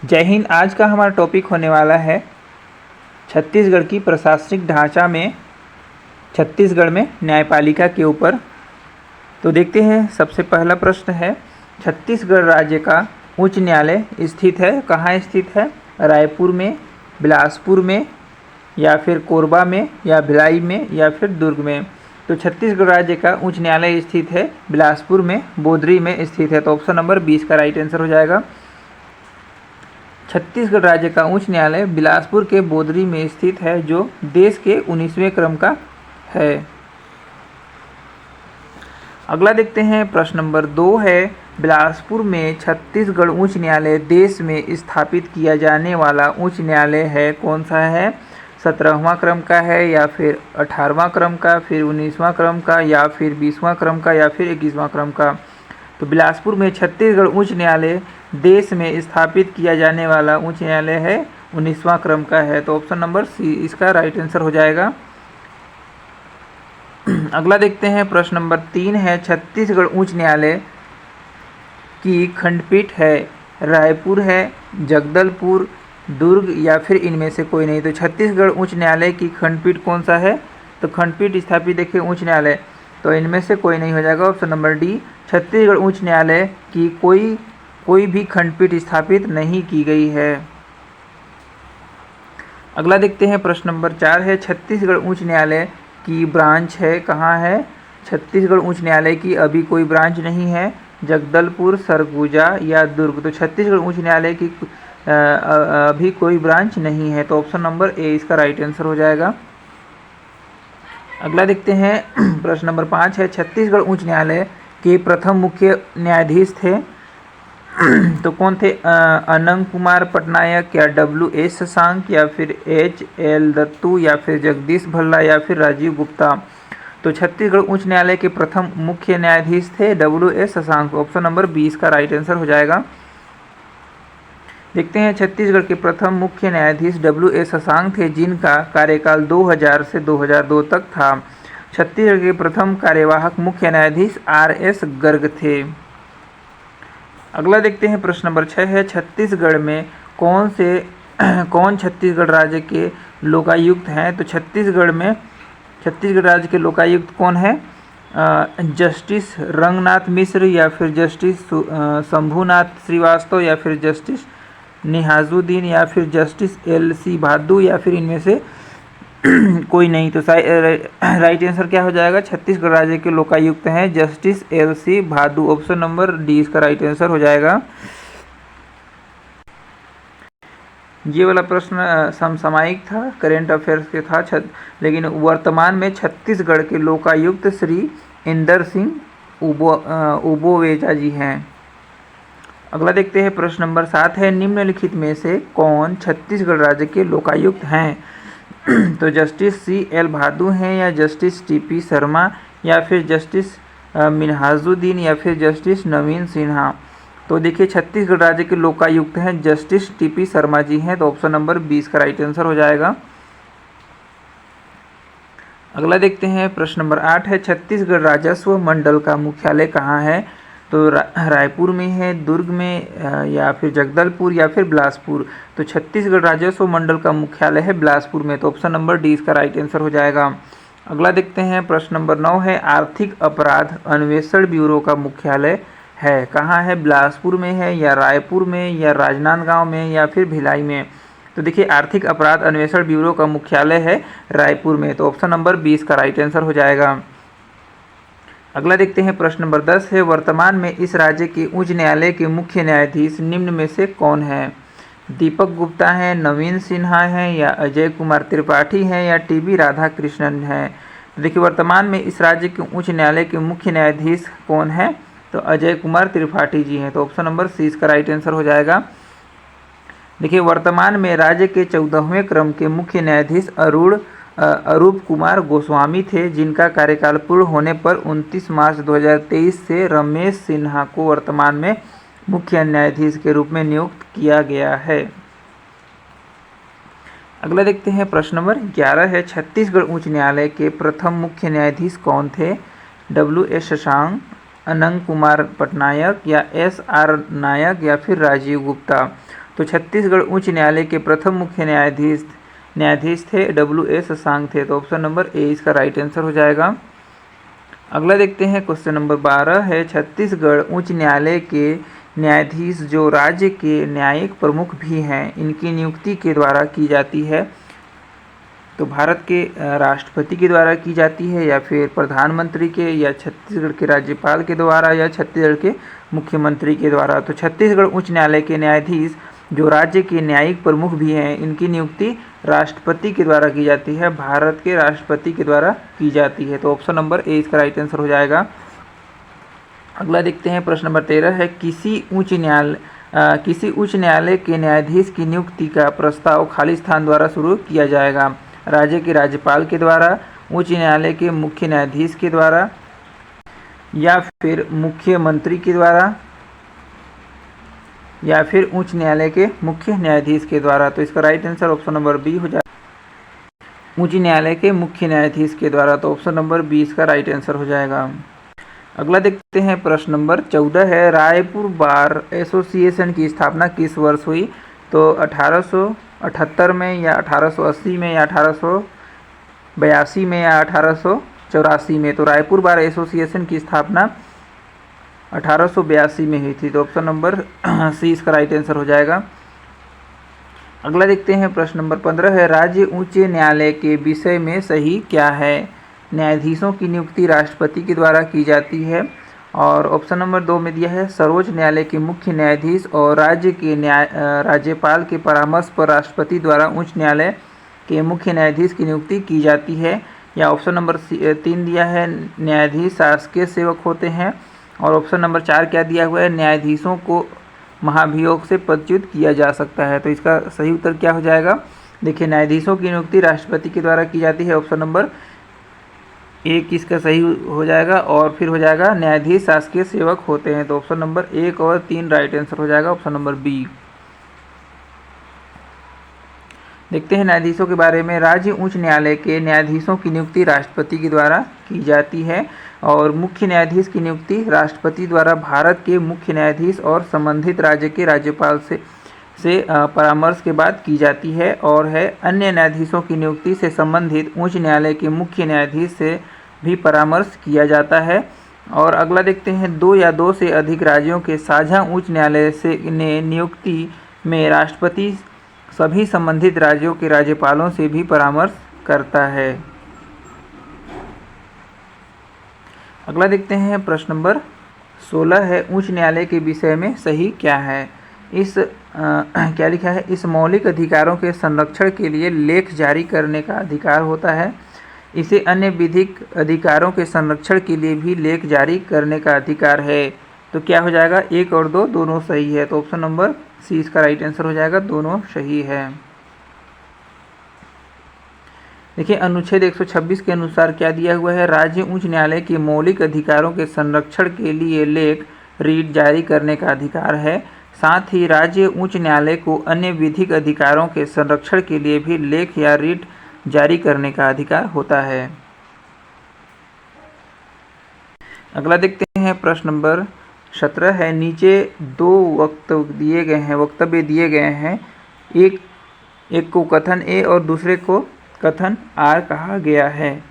जय हिंद। आज का हमारा टॉपिक होने वाला है छत्तीसगढ़ की प्रशासनिक ढांचा में छत्तीसगढ़ में न्यायपालिका के ऊपर। तो देखते हैं, सबसे पहला प्रश्न है, छत्तीसगढ़ राज्य का उच्च न्यायालय स्थित है, कहाँ स्थित है? रायपुर में, बिलासपुर में, या फिर कोरबा में, या भिलाई में, या फिर दुर्ग में। तो छत्तीसगढ़ राज्य का उच्च न्यायालय स्थित है बिलासपुर में, बोदरी में स्थित है। तो ऑप्शन नंबर 20 का राइट आंसर हो जाएगा। छत्तीसगढ़ राज्य का उच्च न्यायालय बिलासपुर के बोदरी में स्थित है, जो देश के 19वें क्रम का है। अगला देखते हैं, प्रश्न नंबर 2 है, बिलासपुर में छत्तीसगढ़ उच्च न्यायालय देश में स्थापित किया जाने वाला उच्च न्यायालय है, कौन सा है? 17वां क्रम का है, या फिर 18वां क्रम का, फिर 19वां क्रम का, या फिर 20वां क्रम का, या फिर 21वां क्रम का। तो बिलासपुर में छत्तीसगढ़ उच्च न्यायालय देश में स्थापित किया जाने वाला उच्च न्यायालय है, 19वां क्रम का है। तो ऑप्शन नंबर सी इसका राइट आंसर हो जाएगा। अगला देखते हैं, प्रश्न नंबर 3 है, छत्तीसगढ़ उच्च न्यायालय की खंडपीठ है, रायपुर है, जगदलपुर, दुर्ग, या फिर इनमें से कोई नहीं। तो छत्तीसगढ़ उच्च न्यायालय की खंडपीठ कौन सा है? तो खंडपीठ स्थापित देखिए उच्च न्यायालय, तो इनमें से कोई नहीं हो जाएगा। ऑप्शन नंबर डी, छत्तीसगढ़ उच्च न्यायालय की कोई भी खंडपीठ स्थापित नहीं की गई है। अगला देखते हैं, प्रश्न नंबर 4 है, छत्तीसगढ़ उच्च न्यायालय की ब्रांच है, कहाँ है? छत्तीसगढ़ उच्च न्यायालय की अभी कोई ब्रांच नहीं है, जगदलपुर, सरगुजा, या दुर्ग। तो छत्तीसगढ़ उच्च न्यायालय की अभी कोई ब्रांच नहीं है। तो ऑप्शन नंबर ए इसका राइट आंसर हो जाएगा। अगला देखते हैं, प्रश्न नंबर 5 है, छत्तीसगढ़ उच्च न्यायालय के प्रथम मुख्य न्यायाधीश थे, तो कौन थे? अनंग कुमार पटनायक, या WS शशांक, या फिर HL दत्तू, या फिर जगदीश भल्ला, या फिर राजीव गुप्ता। तो छत्तीसगढ़ उच्च न्यायालय के प्रथम मुख्य न्यायाधीश थे WS शशांक। ऑप्शन नंबर 20 का राइट आंसर हो जाएगा। देखते हैं, छत्तीसगढ़ के प्रथम मुख्य न्यायाधीश WS शशांक थे, जिनका कार्यकाल 2000 से 2002 तक था। छत्तीसगढ़ के प्रथम कार्यवाहक मुख्य न्यायाधीश RS गर्ग थे। अगला देखते हैं, प्रश्न नंबर 6 है, छत्तीसगढ़ में कौन छत्तीसगढ़ राज्य के लोकायुक्त हैं? तो छत्तीसगढ़ राज्य के लोकायुक्त कौन है? जस्टिस रंगनाथ मिश्र, या फिर जस्टिस शंभुनाथ श्रीवास्तव, या फिर जस्टिस निहाजुद्दीन, या फिर जस्टिस LC भादू, या फिर इनमें से कोई नहीं। तो राइट आंसर क्या हो जाएगा? छत्तीसगढ़ राज्य के लोकायुक्त हैं justice LC Bhadu. Option number D इसका राइट आंसर हो जाएगा। ये वाला प्रश्न समसामयिक था, करेंट अफेयर्स के था, लेकिन वर्तमान में छत्तीसगढ़ के लोकायुक्त श्री इंदर सिंह उबोवेजा जी हैं। अगला देखते हैं, प्रश्न नंबर 7 है, निम्नलिखित में से कौन छत्तीसगढ़ राज्य के लोकायुक्त हैं? तो जस्टिस CL भादू हैं, या जस्टिस TP शर्मा, या फिर जस्टिस मिनहाजुद्दीन, या फिर जस्टिस नवीन सिन्हा। तो देखिए, छत्तीसगढ़ राज्य के लोकायुक्त हैं जस्टिस TP शर्मा जी हैं। तो ऑप्शन नंबर 20 का राइट आंसर हो जाएगा। अगला देखते हैं, प्रश्न नंबर 8 है, छत्तीसगढ़ राजस्व मंडल का मुख्यालय कहाँ है? तो रायपुर में है, दुर्ग में, या फिर जगदलपुर, या फिर बिलासपुर। तो छत्तीसगढ़ राजस्व मंडल का मुख्यालय है बिलासपुर में। तो ऑप्शन नंबर डी इसका राइट आंसर हो जाएगा। अगला देखते हैं, प्रश्न नंबर 9 है, आर्थिक अपराध अन्वेषण ब्यूरो का मुख्यालय है, कहाँ है? बिलासपुर में है, या रायपुर में, या राजनांदगांव में, या फिर भिलाई में। तो देखिए, आर्थिक अपराध अन्वेषण ब्यूरो का मुख्यालय है रायपुर में। तो ऑप्शन नंबर 20 का राइट आंसर हो जाएगा। अगला देखते हैं, प्रश्न नंबर 10 है, वर्तमान में इस राज्य के उच्च न्यायालय के मुख्य न्यायाधीश निम्न में से कौन है? दीपक गुप्ता हैं, नवीन सिन्हा हैं, या अजय कुमार त्रिपाठी हैं, या TB राधाकृष्णन हैं। तो देखिए, वर्तमान में इस राज्य के उच्च न्यायालय के मुख्य न्यायाधीश कौन है? तो अजय कुमार त्रिपाठी जी हैं। तो ऑप्शन नंबर सी इसका राइट आंसर हो जाएगा। देखिए, वर्तमान में राज्य के 14वें क्रम के मुख्य न्यायाधीश अरूप कुमार गोस्वामी थे, जिनका कार्यकाल पूर्ण होने पर 29 मार्च 2023 से रमेश सिन्हा को वर्तमान में मुख्य न्यायाधीश के रूप में नियुक्त किया गया है। अगला देखते हैं, प्रश्न नंबर 11 है, छत्तीसगढ़ उच्च न्यायालय के प्रथम मुख्य न्यायाधीश कौन थे? WS शशांक, अनंग कुमार पटनायक, या SR नायक, या फिर राजीव गुप्ता। तो छत्तीसगढ़ उच्च न्यायालय के प्रथम मुख्य न्यायाधीश थे WS शशांक थे। तो ऑप्शन नंबर ए इसका राइट आंसर हो जाएगा। अगला देखते हैं क्वेश्चन नंबर 12 है, छत्तीसगढ़ उच्च न्यायालय के न्यायाधीश जो राज्य के न्यायिक प्रमुख भी हैं, इनकी नियुक्ति के द्वारा की जाती है। तो भारत के राष्ट्रपति के द्वारा की जाती है, या फिर प्रधानमंत्री के, या छत्तीसगढ़ के राज्यपाल के द्वारा, या छत्तीसगढ़ के मुख्यमंत्री के द्वारा। तो छत्तीसगढ़ उच्च न्यायालय के न्यायाधीश जो राज्य के न्यायिक प्रमुख भी हैं, इनकी नियुक्ति राष्ट्रपति के द्वारा की जाती है, भारत के राष्ट्रपति के द्वारा की जाती है। तो ऑप्शन नंबर ए इसका राइट आंसर हो जाएगा। अगला देखते हैं प्रश्न नंबर 13 है, किसी उच्च न्यायालय के न्यायाधीश की नियुक्ति का प्रस्ताव खाली स्थान द्वारा शुरू किया जाएगा। राज्य के राज्यपाल के द्वारा, उच्च न्यायालय के मुख्य न्यायाधीश के द्वारा, या फिर मुख्यमंत्री के द्वारा, या फिर उच्च न्यायालय के मुख्य न्यायाधीश के द्वारा। तो इसका right answer option number B हो जाएगा, उच्च न्यायालय के मुख्य न्यायाधीश के द्वारा। तो ऑप्शन नंबर बी इसका राइट आंसर हो जाएगा। अगला देखते हैं प्रश्न नंबर 14 है, रायपुर बार एसोसिएशन की स्थापना किस वर्ष हुई? तो 1878 में, या 1880 में, या 1882 में, या 1884 में। तो रायपुर बार एसोसिएशन की स्थापना 1882 में हुई थी। तो ऑप्शन नंबर सी इसका राइट आंसर हो जाएगा। अगला देखते हैं प्रश्न नंबर 15 है, राज्य उच्च न्यायालय के विषय में सही क्या है? न्यायाधीशों की नियुक्ति राष्ट्रपति के द्वारा की जाती है। और ऑप्शन नंबर 2 में दिया है, सर्वोच्च न्यायालय के मुख्य न्यायाधीश और राज्य के राज्यपाल के परामर्श पर राष्ट्रपति द्वारा उच्च न्यायालय के मुख्य न्यायाधीश की नियुक्ति की जाती है। या ऑप्शन नंबर 3 दिया है, न्यायाधीश शासकीय सेवक होते हैं। और ऑप्शन नंबर 4 क्या दिया हुआ है, न्यायाधीशों को महाभियोग से पदच्युत किया जा सकता है। तो इसका सही उत्तर क्या हो जाएगा? देखिए, न्यायाधीशों की नियुक्ति राष्ट्रपति के द्वारा की जाती है। ऑप्शन नंबर एक इसका सही हो जाएगा। और फिर हो जाएगा न्यायाधीश शासकीय सेवक होते हैं। तो ऑप्शन नंबर 1 और 3 राइट आंसर हो जाएगा, ऑप्शन नंबर बी। देखते हैं न्यायाधीशों के बारे में। राज्य उच्च न्यायालय के न्यायाधीशों की नियुक्ति राष्ट्रपति के द्वारा की जाती है। और मुख्य न्यायाधीश की नियुक्ति राष्ट्रपति द्वारा भारत के मुख्य न्यायाधीश और संबंधित राज्य के राज्यपाल से परामर्श के बाद की जाती है। और है अन्य न्यायाधीशों की नियुक्ति से संबंधित उच्च न्यायालय के मुख्य न्यायाधीश से भी परामर्श किया जाता है। और अगला देखते हैं, 2 या 2 से अधिक राज्यों के साझा उच्च न्यायालय से नियुक्ति में राष्ट्रपति सभी संबंधित राज्यों के राज्यपालों से भी परामर्श करता है। अगला देखते हैं प्रश्न नंबर 16 है, उच्च न्यायालय के विषय में सही क्या है? क्या लिखा है, इस मौलिक अधिकारों के संरक्षण के लिए लेख जारी करने का अधिकार होता है। इसे अन्य विधिक अधिकारों के संरक्षण के लिए भी लेख जारी करने का अधिकार है। तो क्या हो जाएगा, 1 और 2 दोनों सही है। तो ऑप्शन नंबर सी इसका राइट आंसर हो जाएगा, दोनों सही है। देखिए, अनुच्छेद 126 के अनुसार क्या दिया हुआ है, राज्य उच्च न्यायालय के मौलिक अधिकारों के संरक्षण के लिए लेख रीट जारी करने का अधिकार है। साथ ही राज्य उच्च न्यायालय को अन्य विधिक अधिकारों के संरक्षण के लिए भी लेख या रीट जारी करने का अधिकार होता है। अगला देखते हैं प्रश्न नंबर 17 है, नीचे 2 वक्तव्य दिए गए हैं। एक को कथन ए और दूसरे को कथन आर कहा गया है।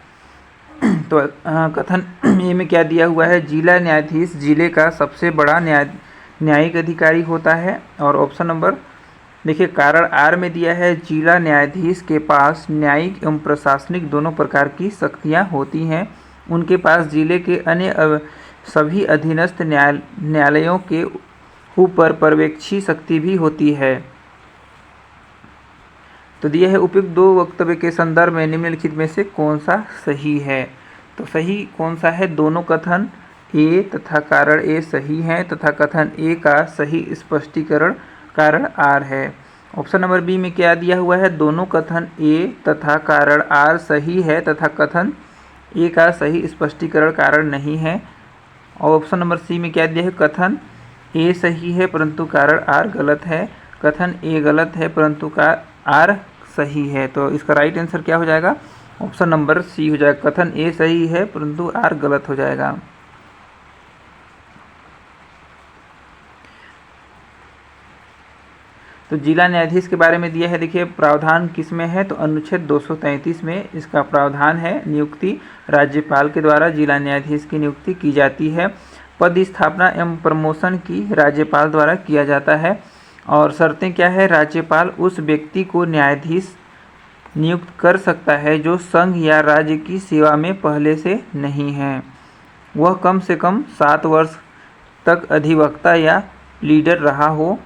तो कथन ए में क्या दिया हुआ है, जिला न्यायाधीश जिले का सबसे बड़ा न्यायिक अधिकारी होता है। और ऑप्शन नंबर देखिए, कारण आर में दिया है, जिला न्यायाधीश के पास न्यायिक एवं प्रशासनिक दोनों प्रकार की शक्तियाँ होती हैं। उनके पास जिले के अन्य सभी अधीनस्थ न्यायालयों के ऊपर पर्यवेक्षी शक्ति भी होती है। तो दिया है, उपयुक्त 2 वक्तव्य के संदर्भ में निम्नलिखित में से कौन सा सही है? तो सही कौन सा है, दोनों कथन ए तथा कारण ए सही हैं तथा कथन ए का सही स्पष्टीकरण कारण आर है। ऑप्शन नंबर बी में क्या दिया हुआ है, दोनों कथन ए तथा कारण आर सही है तथा कथन ए का सही स्पष्टीकरण कारण नहीं है। और ऑप्शन नंबर सी में क्या दिया है, कथन ए सही है परंतु कारण आर गलत है, कथन ए गलत है परंतु का आर सही है। तो इसका राइट आंसर क्या हो जाएगा, ऑप्शन नंबर सी हो जाएगा, कथन ए सही है परंतु आर गलत हो जाएगा। तो जिला न्यायाधीश के बारे में दिया है, देखिए प्रावधान किस में है, तो अनुच्छेद 233 में इसका प्रावधान है। नियुक्ति राज्यपाल के द्वारा जिला न्यायाधीश की नियुक्ति की जाती है। पद स्थापना एवं प्रमोशन की राज्यपाल द्वारा किया जाता है। और शर्तें क्या है, राज्यपाल उस व्यक्ति को न्यायाधीश नियुक्त कर सकता है जो संघ या राज्य की सेवा में पहले से नहीं है, वह कम से कम 7 वर्ष तक अधिवक्ता या लीडर रहा हो।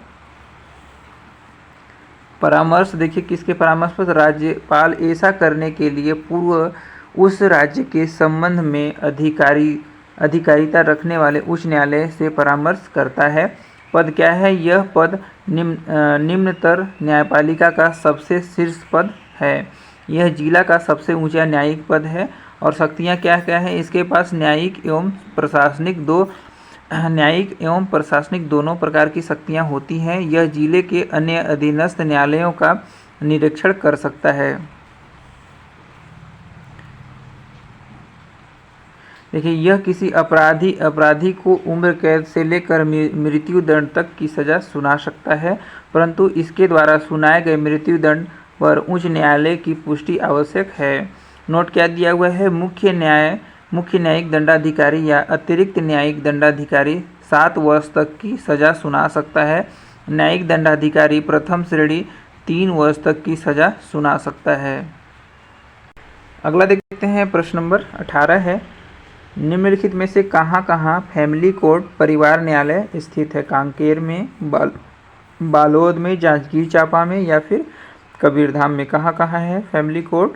परामर्श, देखिए किसके परामर्श पर, राज्यपाल ऐसा करने के लिए पूर्व उस राज्य के संबंध में अधिकारिता रखने वाले उच्च न्यायालय से परामर्श करता है। पद क्या है, यह पद निम्नतर न्यायपालिका का सबसे शीर्ष पद है। यह जिला का सबसे ऊंचा न्यायिक पद है। और शक्तियाँ क्या क्या हैं इसके पास, न्यायिक एवं प्रशासनिक दोनों प्रकार की शक्तियाँ होती हैं। यह जिले के अन्य अधीनस्थ न्यायालयों का निरीक्षण कर सकता है। देखिए यह किसी अपराधी को उम्र कैद से लेकर मृत्यु दंड तक की सज़ा सुना सकता है, परंतु इसके द्वारा सुनाए गए मृत्यु दंड पर उच्च न्यायालय की पुष्टि आवश्यक है। नोट क्या दिया हुआ है, मुख्य न्यायिक दंडाधिकारी या अतिरिक्त न्यायिक दंडाधिकारी 7 वर्ष तक की सज़ा सुना सकता है। न्यायिक दंडाधिकारी प्रथम श्रेणी 3 वर्ष तक की सज़ा सुना सकता है। अगला देखते हैं, प्रश्न नंबर 18 है, निम्नलिखित में से कहाँ कहाँ फैमिली कोर्ट परिवार न्यायालय स्थित है? कांकेर में, बालोद में, जांजगीर चांपा में या फिर कबीरधाम में? कहाँ कहाँ है फैमिली कोर्ट?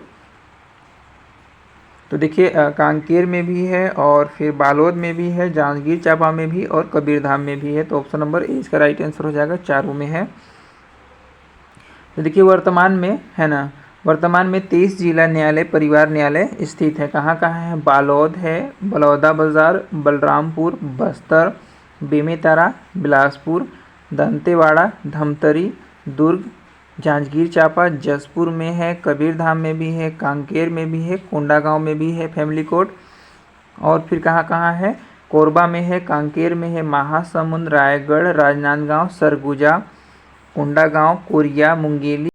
तो देखिए कांकेर में भी है और फिर बालोद में भी है, जांजगीर चांपा में भी और कबीरधाम में भी है। तो ऑप्शन नंबर ए इसका राइट आंसर हो जाएगा, चारों में है। तो देखिए वर्तमान में है ना, वर्तमान में 23 जिला न्यायालय परिवार न्यायालय स्थित है। कहाँ कहाँ है? बालोद है, बलौदाबाजार, बलरामपुर, बस्तर, बेमेतरा, बिलासपुर, दंतेवाड़ा, धमतरी, दुर्ग, जांजगीर चांपा, जसपुर में है, कबीरधाम में भी है, कांकेर में भी है, कोंडागांव में भी है फैमिली कोर्ट। और फिर कहाँ कहाँ है? कोरबा में है, कांकेर में है, महासमुंद, रायगढ़, राजनांदगांव, सरगुजा, कोंडागांव, कोरिया, मुंगेली,